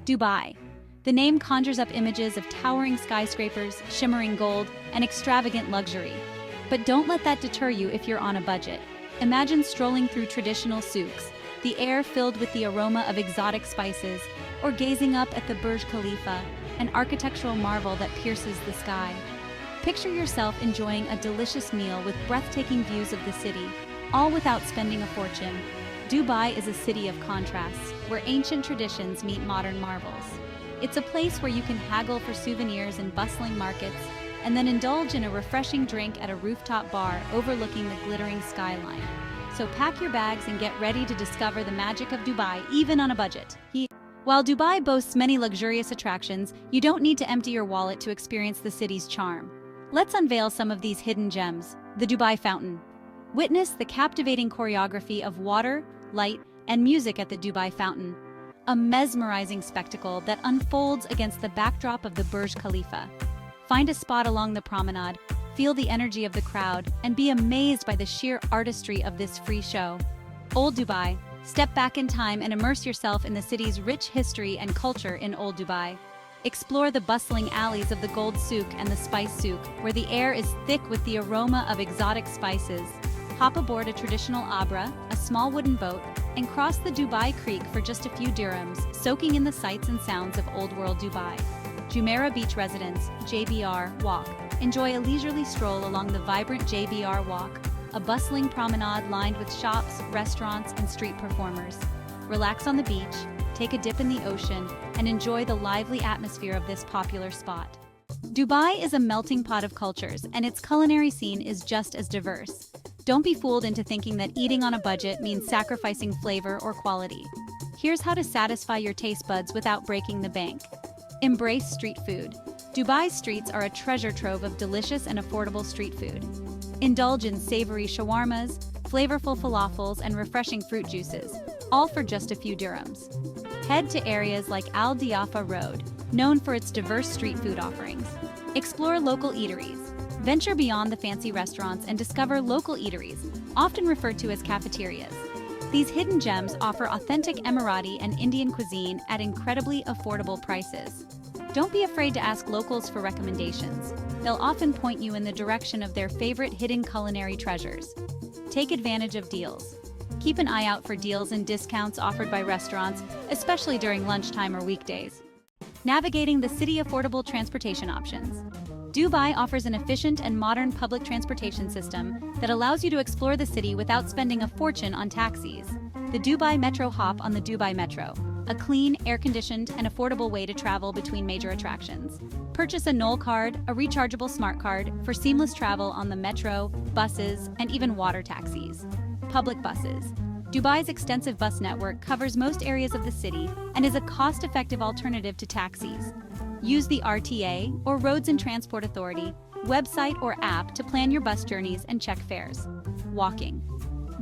Dubai. The name conjures up images of towering skyscrapers, shimmering gold, and extravagant luxury. But don't let that deter you if you're on a budget. Imagine strolling through traditional souks, the air filled with the aroma of exotic spices, or gazing up at the Burj Khalifa, an architectural marvel that pierces the sky. Picture yourself enjoying a delicious meal with breathtaking views of the city, all without spending a fortune. Dubai is a city of contrasts, where ancient traditions meet modern marvels. It's a place where you can haggle for souvenirs in bustling markets, and then indulge in a refreshing drink at a rooftop bar overlooking the glittering skyline. So pack your bags and get ready to discover the magic of Dubai, even on a budget. While Dubai boasts many luxurious attractions, you don't need to empty your wallet to experience the city's charm. Let's unveil some of these hidden gems. The Dubai Fountain. Witness the captivating choreography of water, light, and music at the Dubai Fountain, a mesmerizing spectacle that unfolds against the backdrop of the Burj Khalifa. Find a spot along the promenade, feel the energy of the crowd, and be amazed by the sheer artistry of this free show. Old Dubai. Step back in time and immerse yourself in the city's rich history and culture in Old Dubai. Explore the bustling alleys of the Gold Souk and the Spice Souk, where the air is thick with the aroma of exotic spices. Hop aboard a traditional abra, a small wooden boat, and cross the Dubai Creek for just a few dirhams, soaking in the sights and sounds of Old World Dubai. Jumeirah Beach Residence, JBR, Walk. Enjoy a leisurely stroll along the vibrant JBR Walk, a bustling promenade lined with shops, restaurants, and street performers. Relax on the beach, take a dip in the ocean, and enjoy the lively atmosphere of this popular spot. Dubai is a melting pot of cultures, and its culinary scene is just as diverse. Don't be fooled into thinking that eating on a budget means sacrificing flavor or quality. Here's how to satisfy your taste buds without breaking the bank. Embrace street food. Dubai's streets are a treasure trove of delicious and affordable street food. Indulge in savory shawarmas, flavorful falafels, and refreshing fruit juices, all for just a few dirhams. Head to areas like Al Diafa Road, known for its diverse street food offerings. Explore local eateries. Venture beyond the fancy restaurants and discover local eateries, often referred to as cafeterias. These hidden gems offer authentic Emirati and Indian cuisine at incredibly affordable prices. Don't be afraid to ask locals for recommendations. They'll often point you in the direction of their favorite hidden culinary treasures. Take advantage of deals. Keep an eye out for deals and discounts offered by restaurants, especially during lunchtime or weekdays. Navigating the city affordable transportation options. Dubai offers an efficient and modern public transportation system that allows you to explore the city without spending a fortune on taxis. The Dubai Metro Hop on the Dubai Metro, a clean, air-conditioned, and affordable way to travel between major attractions. Purchase a Knoll card, a rechargeable smart card, for seamless travel on the metro, buses, and even water taxis. Public buses. Dubai's extensive bus network covers most areas of the city and is a cost-effective alternative to taxis. Use the RTA, or Roads and Transport Authority, website or app to plan your bus journeys and check fares. Walking.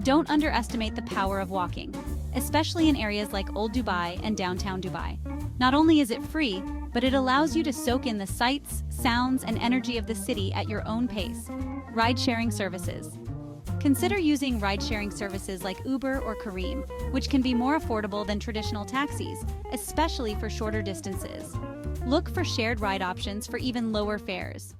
Don't underestimate the power of walking, especially in areas like Old Dubai and downtown Dubai. Not only is it free, but it allows you to soak in the sights, sounds, and energy of the city at your own pace. Ride-sharing services. Consider using ride-sharing services like Uber or Careem, which can be more affordable than traditional taxis, especially for shorter distances. Look for shared ride options for even lower fares.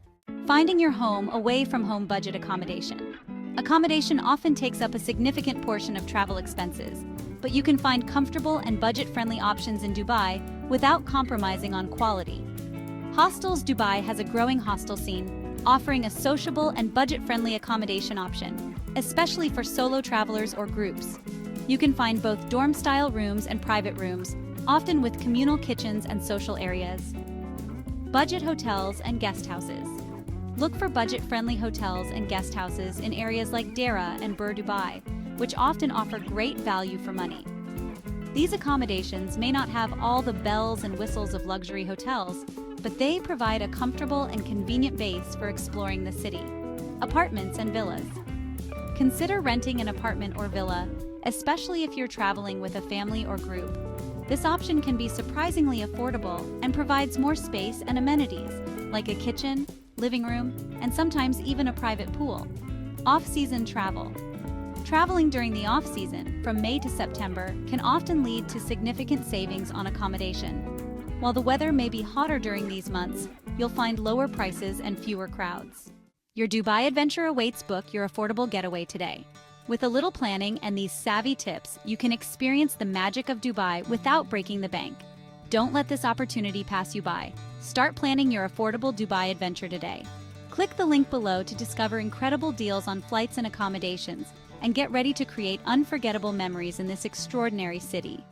Finding your home away from home budget accommodation. Accommodation often takes up a significant portion of travel expenses, but you can find comfortable and budget-friendly options in Dubai without compromising on quality. Hostels. Dubai has a growing hostel scene, offering a sociable and budget-friendly accommodation option, especially for solo travelers or groups. You can find both dorm-style rooms and private rooms, often with communal kitchens and social areas. Budget hotels and guest houses. Look for budget-friendly hotels and guest houses in areas like Dera and Bur Dubai, which often offer great value for money. These accommodations may not have all the bells and whistles of luxury hotels, but they provide a comfortable and convenient base for exploring the city. Apartments and villas. Consider renting an apartment or villa, especially if you're traveling with a family or group. This option can be surprisingly affordable and provides more space and amenities, like a kitchen, living room, and sometimes even a private pool. Off-season travel. Traveling during the off-season, from May to September, can often lead to significant savings on accommodation. While the weather may be hotter during these months, you'll find lower prices and fewer crowds. Your Dubai adventure awaits. Book your affordable getaway today. With a little planning and these savvy tips, you can experience the magic of Dubai without breaking the bank. Don't let this opportunity pass you by. Start planning your affordable Dubai adventure today. Click the link below to discover incredible deals on flights and accommodations, and get ready to create unforgettable memories in this extraordinary city.